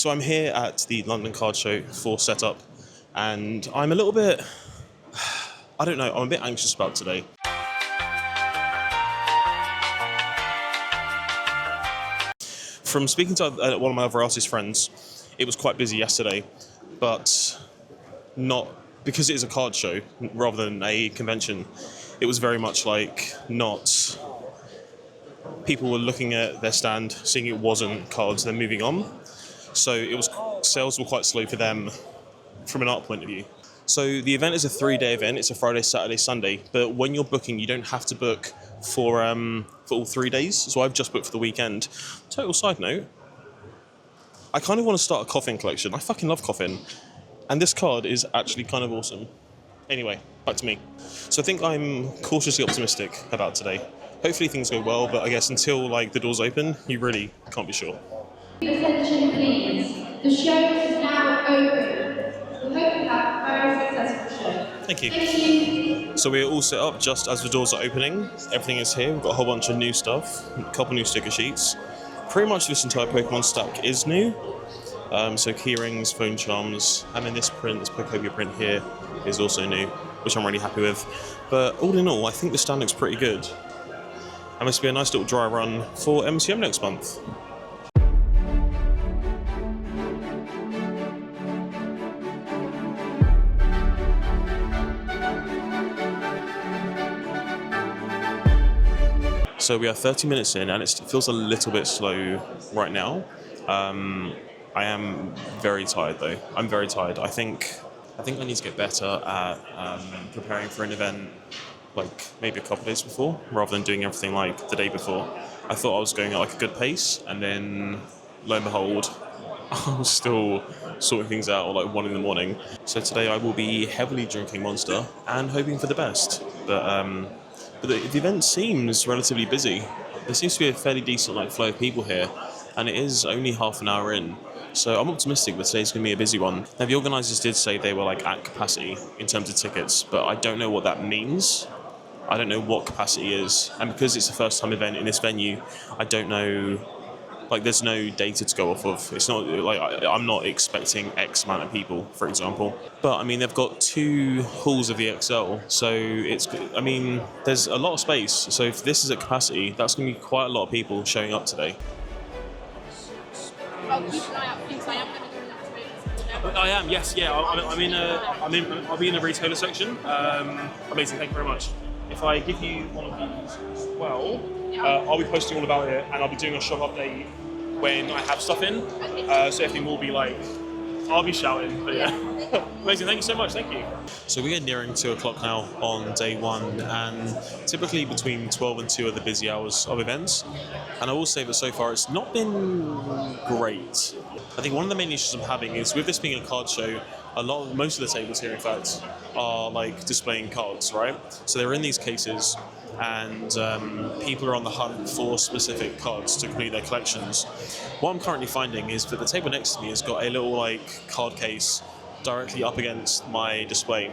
So I'm here at the London Card Show for setup, and I'm a little bit, I don't know, I'm a bit anxious about today. From speaking to one of my other artist friends, it was quite busy yesterday, but not, because it is a card show rather than a convention, it was very much like not, people were looking at their stand, seeing it wasn't cards, then moving on. So sales were quite slow for them from an art point of view. So the event is a 3-day event. It's a Friday, Saturday, Sunday. But when you're booking, you don't have to book for all 3 days. So I've just booked for the weekend. Total side note, I kind of want to start a coffin collection. I fucking love coffin. And this card is actually kind of awesome. Anyway, back to me. So I think I'm cautiously optimistic about today. Hopefully things go well, but I guess until the doors open, you really can't be sure. Attention please. The show is now open. We hope you have a very successful show. Thank you. Thank you. So we're all set up just as the doors are opening. Everything is here. We've got a whole bunch of new stuff, a couple new sticker sheets. Pretty much this entire Pokemon stack is new. So key rings, phone charms, and then this Pokebia print here is also new, which I'm really happy with. But all in all, I think the stand looks pretty good. And must be a nice little dry run for MCM next month. So we are 30 minutes in, and it feels a little bit slow right now. I am very tired though. I'm very tired. I think I need to get better at preparing for an event maybe a couple days before, rather than doing everything the day before. I thought I was going at a good pace, and then lo and behold, I was still sorting things out at 1 a.m. So today I will be heavily drinking Monster and hoping for the best. But the event seems relatively busy. There seems to be a fairly decent flow of people here, and it is only half an hour in. So I'm optimistic that today's going to be a busy one. Now the organisers did say they were at capacity in terms of tickets, but I don't know what that means. I don't know what capacity is, and because it's a first time event in this venue, I don't know. There's no data to go off of. It's not I'm not expecting X amount of people, for example. But I mean, they've got 2 halls of the XL, so there's a lot of space. So if this is at capacity, that's going to be quite a lot of people showing up today. I'll keep an eye out, please. I am going to go in the trade. I am, yes, yeah. I'll be in the retailer section. Amazing, thank you very much. If I give you one of these as well, I'll be posting all about it, and I'll be doing a shop update when I have stuff in. So everything will be I'll be shouting, but yeah. Amazing, thank you so much, thank you. So we are nearing 2 o'clock now on day 1, and typically between 12 and 2 are the busy hours of events. And I will say that so far it's not been great. I think one of the main issues I'm having is, with this being a card show, most of the tables here in fact are displaying cards, right? So they're in these cases, and people are on the hunt for specific cards to complete their collections. What I'm currently finding is that the table next to me has got a little card case directly up against my display,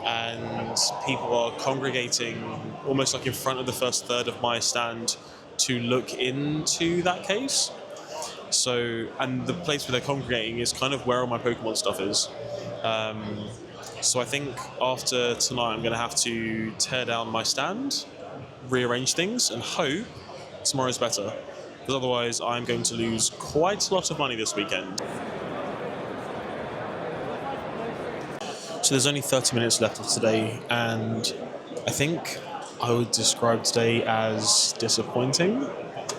and people are congregating almost in front of the first third of my stand to look into that case. So, and the place where they're congregating is kind of where all my Pokemon stuff is. So I think after tonight I'm going to have to tear down my stand, rearrange things, and hope tomorrow's better. Because otherwise I'm going to lose quite a lot of money this weekend. So there's only 30 minutes left of today, and I think I would describe today as disappointing.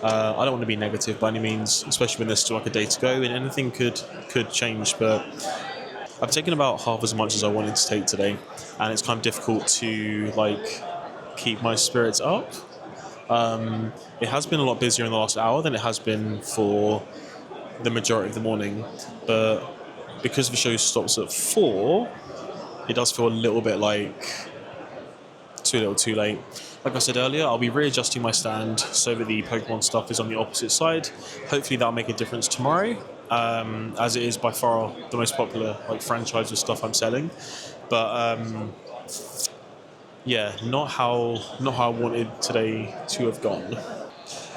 I don't want to be negative by any means, especially when there's still a day to go and anything could change, but I've taken about half as much as I wanted to take today, and it's kind of difficult to keep my spirits up. It has been a lot busier in the last hour than it has been for the majority of the morning, but because the show stops at 4, it does feel a little bit too little too late. Like I said earlier, I'll be readjusting my stand so that the Pokemon stuff is on the opposite side. Hopefully that'll make a difference tomorrow, as it is by far the most popular franchise of stuff I'm selling. But yeah, not how I wanted today to have gone.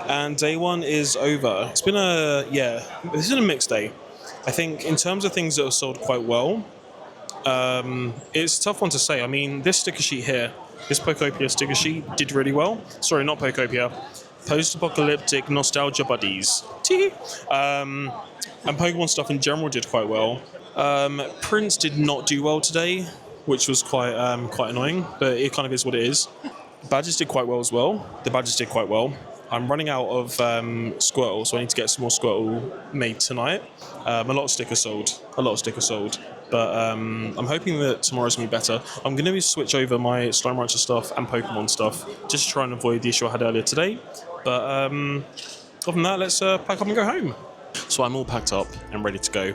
And day 1 is over. It's been this is a mixed day. I think in terms of things that have sold quite well, it's a tough one to say. I mean, this sticker sheet here, this Pokopia sticker sheet did really well. Sorry, not Pokopia. Post-apocalyptic nostalgia buddies. Tee. And Pokemon stuff in general did quite well. Prince did not do well today, which was quite annoying, but it kind of is what it is. Badges did quite well as well. The badges did quite well. I'm running out of Squirtle, so I need to get some more Squirtle made tonight. A lot of stickers sold. But I'm hoping that tomorrow's going to be better. I'm going to switch over my Slime Rancher stuff and Pokemon stuff, just to try and avoid the issue I had earlier today. But other than that, let's pack up and go home. So I'm all packed up and ready to go.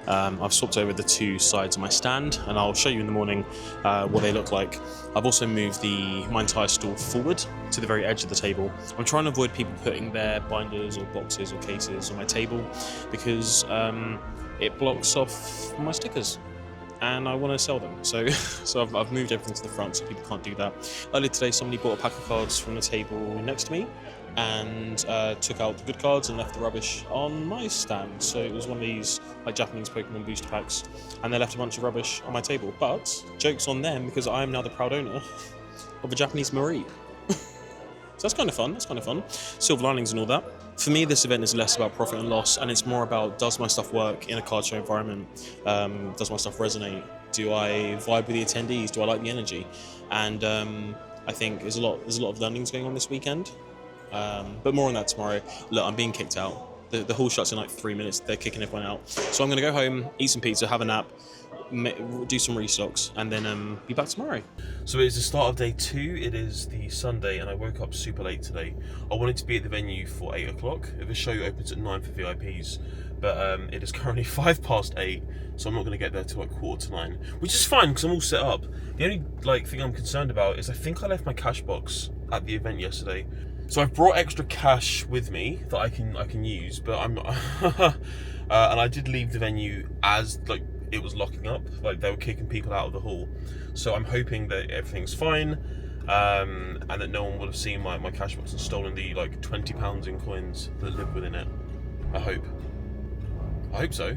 I've swapped over the two sides of my stand, and I'll show you in the morning what they look like. I've also moved my entire stall forward to the very edge of the table. I'm trying to avoid people putting their binders or boxes or cases on my table because it blocks off my stickers and I want to sell them. So I've moved everything to the front so people can't do that. Earlier today, somebody bought a pack of cards from the table next to me and took out the good cards and left the rubbish on my stand. So it was one of these like Japanese Pokemon booster packs, and they left a bunch of rubbish on my table. But joke's on them because I am now the proud owner of a Japanese Mareep. So that's kind of fun. Silver linings and all that. For me, this event is less about profit and loss, and it's more about, does my stuff work in a card show environment? Does my stuff resonate? Do I vibe with the attendees? Do I like the energy? And I think there's a lot of learnings going on this weekend. But more on that tomorrow. Look, I'm being kicked out. The hall shuts in like 3 minutes. They're kicking everyone out. So I'm going to go home, eat some pizza, have a nap, do some restocks, and then be back tomorrow. So it is the start of day 2. It is the Sunday, and I woke up super late today. I wanted to be at the venue for 8 o'clock. The show opens at 9 for VIPs, but it is currently 8:05, so I'm not going to get there till like 8:45, which is fine because I'm all set up. The only thing I'm concerned about is I think I left my cash box at the event yesterday. So I've brought extra cash with me that I can use, but I'm and I did leave the venue as it was locking up, they were kicking people out of the hall. So I'm hoping that everything's fine, and that no one would have seen my cash box and stolen the £20 in coins that live within it. I hope so.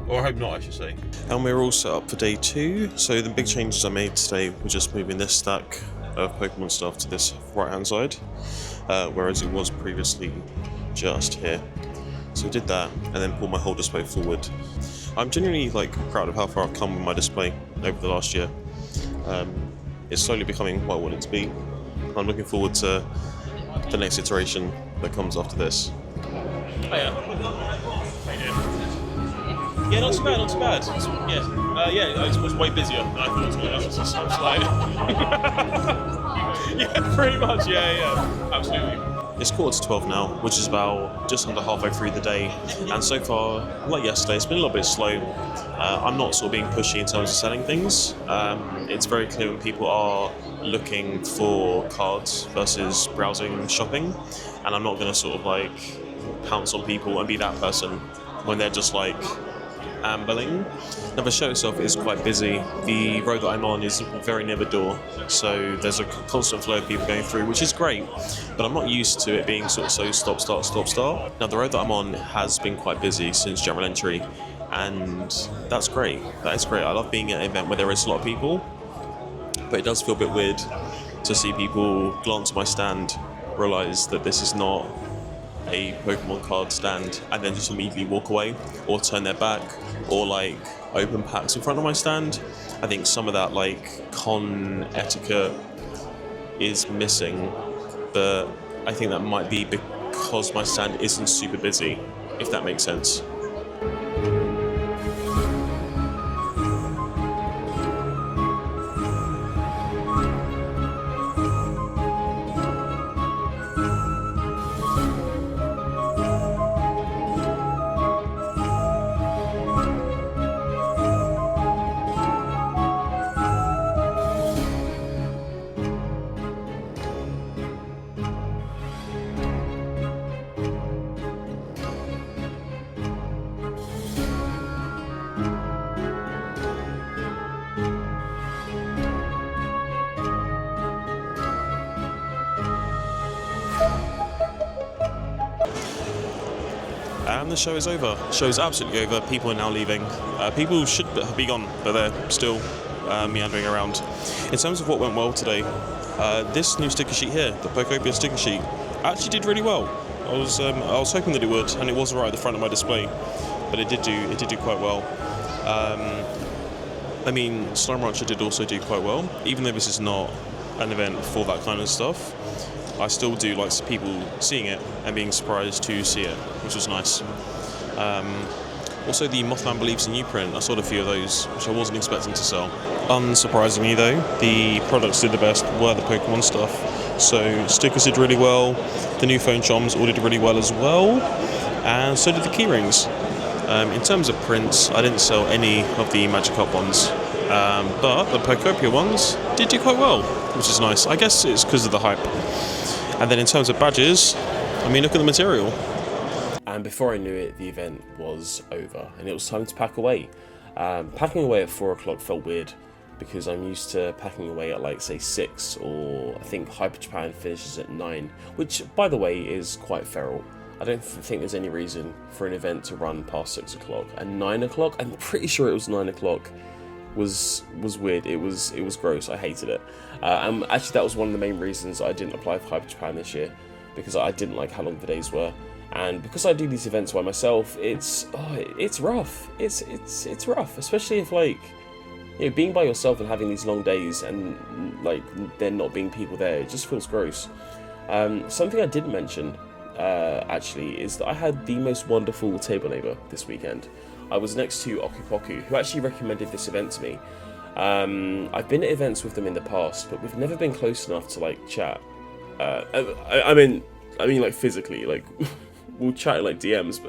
Or I hope not, I should say. And we're all set up for day 2. So the big changes I made today were just moving this stack of Pokemon stuff to this right hand side, whereas it was previously just here. So I did that and then pulled my whole display forward. I'm genuinely proud of how far I've come with my display over the last year. It's slowly becoming what I want it to be. I'm looking forward to the next iteration that comes after this. Oh yeah. Yeah, not too bad. It was way busier than I thought it was going to be. Yeah, pretty much, yeah, absolutely. It's 11:45 now, which is about just under halfway through the day, and so far, like yesterday, it's been a little bit slow. I'm not sort of being pushy in terms of selling things. It's very clear when people are looking for cards versus browsing shopping, and I'm not going to sort of pounce on people and be that person when they're just ambling. Now the show itself is quite busy. The road that I'm on is very near the door, so there's a constant flow of people going through, which is great, but I'm not used to it being sort of so stop start. Now the road that I'm on has been quite busy since general entry, and that's great. That is great. I love being at an event where there is a lot of people, but it does feel a bit weird to see people glance at my stand, realise that this is not a Pokemon card stand, and then just immediately walk away or turn their back or open packs in front of my stand. I think some of that con etiquette is missing, but I think that might be because my stand isn't super busy, if that makes sense. And the show is over. The show is absolutely over. People are now leaving. People should be gone, but they're still meandering around. In terms of what went well today, this new sticker sheet here, the Pokopia sticker sheet, actually did really well. I was hoping that it would, and it was right at the front of my display, but it did do quite well. I mean, Slime Rancher did also do quite well, even though this is not an event for that kind of stuff. I still do like people seeing it and being surprised to see it, which was nice. Also, the Mothman Believes in You print, I sold a few of those, which I wasn't expecting to sell. Unsurprisingly though, the products did the best were the Pokemon stuff. So stickers did really well, the new phone charms all did really well as well, and so did the keyrings. In terms of prints, I didn't sell any of the Magikarp ones, but the Pokopia ones did do quite well, which is nice. I guess it's because of the hype. And then in terms of badges, I mean, look at the material. And before I knew it, the event was over, and it was time to pack away. Packing away at 4 o'clock felt weird, because I'm used to packing away at like, say, 6, or I think Hyper Japan finishes at 9, which, by the way, is quite feral. I don't think there's any reason for an event to run past 6 o'clock. And 9 o'clock, I'm pretty sure it was 9 o'clock, was weird. It was gross. I hated it. Actually, that was one of the main reasons I didn't apply for Hyper Japan this year, because I didn't like how long the days were. And because I do these events by myself, it's rough. It's rough, especially if being by yourself and having these long days and there not being people there, it just feels gross. Something I didn't mention actually is that I had the most wonderful table neighbour this weekend. I was next to Okupoku, who actually recommended this event to me. I've been at events with them in the past, but we've never been close enough to chat. I mean physically, we'll chat like DMs,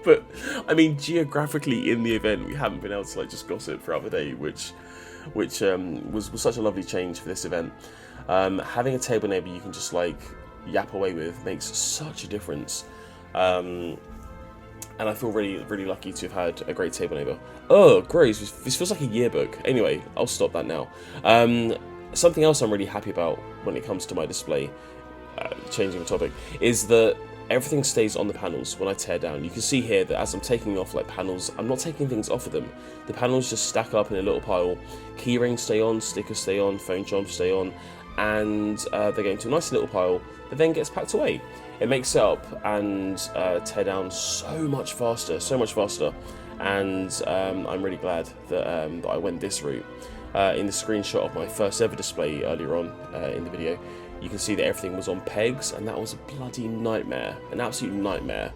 but I mean geographically in the event we haven't been able to just gossip throughout the day, which was such a lovely change for this event. Having a table neighbour you can just yap away with makes such a difference. And I feel really, really lucky to have had a great table neighbour. Oh, gross, this feels like a yearbook. Anyway, I'll stop that now. Something else I'm really happy about when it comes to my display, changing the topic, is that everything stays on the panels when I tear down. You can see here that as I'm taking off panels, I'm not taking things off of them. The panels just stack up in a little pile. Keyrings stay on, stickers stay on, phone charms stay on, and they're going to a nice little pile that then gets packed away. It makes it up and tear down so much faster, and I'm really glad that I went this route. In the screenshot of my first ever display earlier on in the video, you can see that everything was on pegs, and that was a bloody nightmare, an absolute nightmare.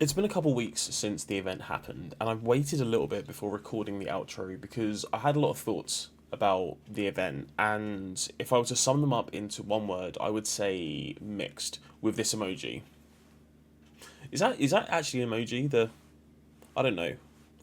It's been a couple weeks since the event happened, and I've waited a little bit before recording the outro because I had a lot of thoughts about the event, and if I were to sum them up into one word, I would say mixed, with this emoji. Is that actually an emoji? I don't know.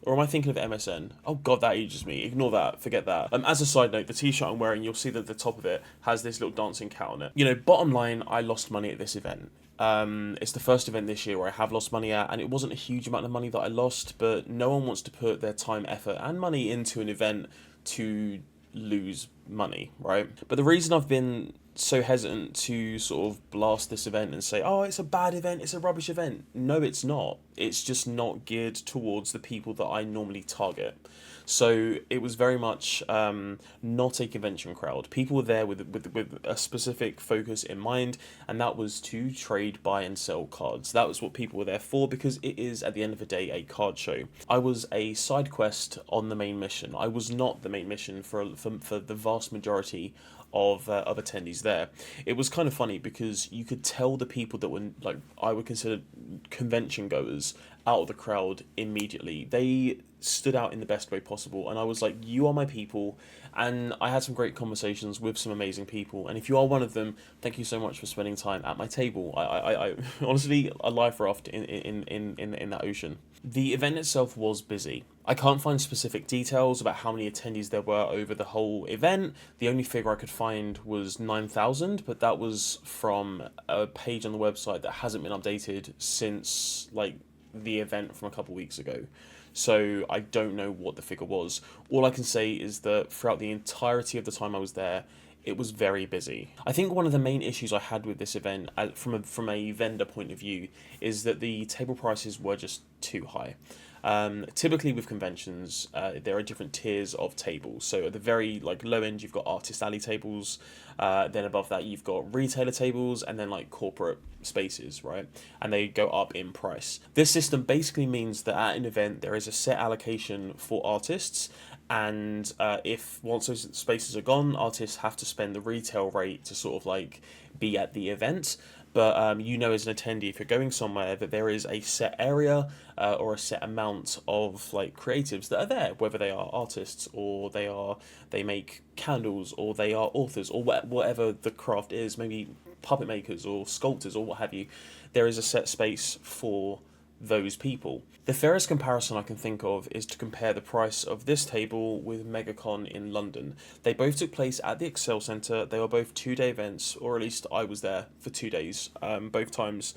Or am I thinking of MSN? Oh god, that ages me. Ignore that. Forget that. As a side note, the t-shirt I'm wearing, you'll see that the top of it has this little dancing cat on it. Bottom line, I lost money at this event. It's the first event this year where I have lost money at, and it wasn't a huge amount of money that I lost, but no one wants to put their time, effort, and money into an event to lose money, right? But the reason I've been so hesitant to sort of blast this event and say, oh, it's a bad event, it's a rubbish event. No, it's not. It's just not geared towards the people that I normally target. So it was very much not a convention crowd. People were there with a specific focus in mind, and that was to trade, buy, and sell cards. That was what people were there for, because it is, at the end of the day, a card show. I was a side quest on the main mission. I was not the main mission for the vast majority of attendees there. It was kind of funny because you could tell the people that were I would consider convention goers out of the crowd immediately. They stood out in the best way possible, and I was like, you are my people. And I had some great conversations with some amazing people, and if you are one of them, thank you so much for spending time at my table. I honestly, a life raft in that ocean. The event itself was busy. I can't find specific details about how many attendees there were over the whole event. The only figure I could find was 9,000, but that was from a page on the website that hasn't been updated since the event from a couple weeks ago. So I don't know what the figure was. All I can say is that throughout the entirety of the time I was there, it was very busy. I think one of the main issues I had with this event, from a vendor point of view, is that the table prices were just too high. Typically with conventions, there are different tiers of tables. So at the very low end, you've got artist alley tables. Then above that, you've got retailer tables, and then corporate spaces, right? And they go up in price. This system basically means that at an event, there is a set allocation for artists, and if once those spaces are gone, artists have to spend the retail rate to sort of be at the event. But as an attendee, if you're going somewhere, that there is a set area or a set amount of creatives that are there, whether they are artists or they make candles or they are authors or whatever the craft is, maybe puppet makers or sculptors or what have you. There is a set space for those people. The fairest comparison I can think of is to compare the price of this table with MegaCon in London. They both took place at the Excel Centre. They were both 2-day events, or at least I was there for 2 days, both times.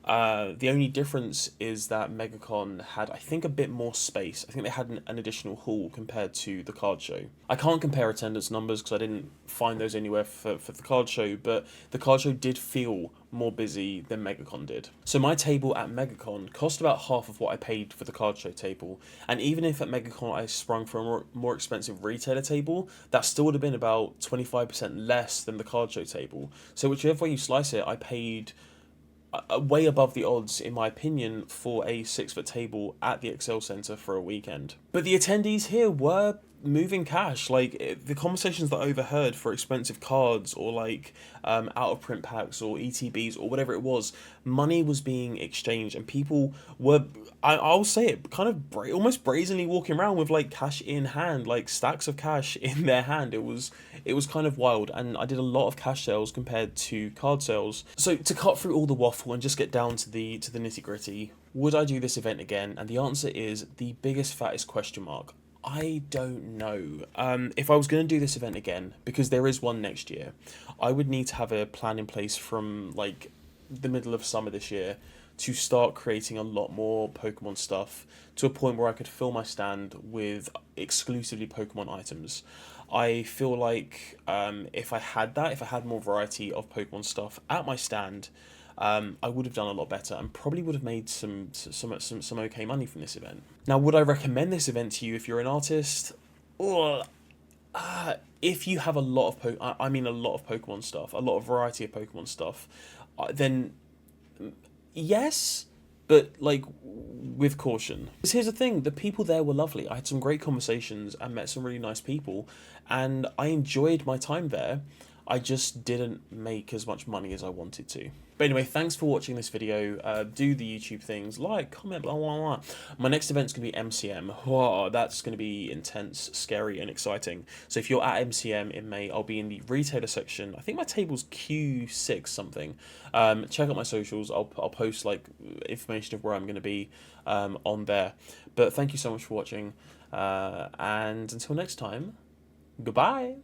The only difference is that MegaCon had, I think, a bit more space. I think they had an additional hall compared to the card show. I can't compare attendance numbers because I didn't find those anywhere for the card show, but the card show did feel more busy than MegaCon did. So my table at MegaCon cost about half of what I paid for the card show table, and even if at MegaCon I sprung for a more expensive retailer table, that still would have been about 25% less than the card show table. So whichever way you slice it, I paid way above the odds, in my opinion, for a 6-foot table at the Excel Centre for a weekend. But the attendees here were moving cash. The conversations that I overheard for expensive cards or out of print packs or ETBs or whatever it was, money was being exchanged, and people were, I'll say it, kind of almost brazenly walking around with cash in hand, stacks of cash in their hand. It was kind of wild, and I did a lot of cash sales compared to card sales. So to cut through all the waffle and just get down to the nitty gritty, would I do this event again? And the answer is the biggest fattest question mark. I don't know. If I was going to do this event again, because there is one next year, I would need to have a plan in place from the middle of summer this year to start creating a lot more Pokemon stuff to a point where I could fill my stand with exclusively Pokemon items. I feel if I had more variety of Pokemon stuff at my stand, I would have done a lot better and probably would have made some okay money from this event. Now, would I recommend this event to you if you're an artist? Or if you have a lot of a lot of Pokemon stuff, a lot of variety of Pokemon stuff, then yes, but with caution. Because here's the thing, the people there were lovely. I had some great conversations and met some really nice people, and I enjoyed my time there. I just didn't make as much money as I wanted to. But anyway, thanks for watching this video. Do the YouTube things, comment, blah, blah, blah. My next event's going to be MCM. Whoa, that's going to be intense, scary, and exciting. So if you're at MCM in May, I'll be in the retailer section. I think my table's Q6 something. Check out my socials. I'll post information of where I'm going to be on there. But thank you so much for watching. And until next time, goodbye.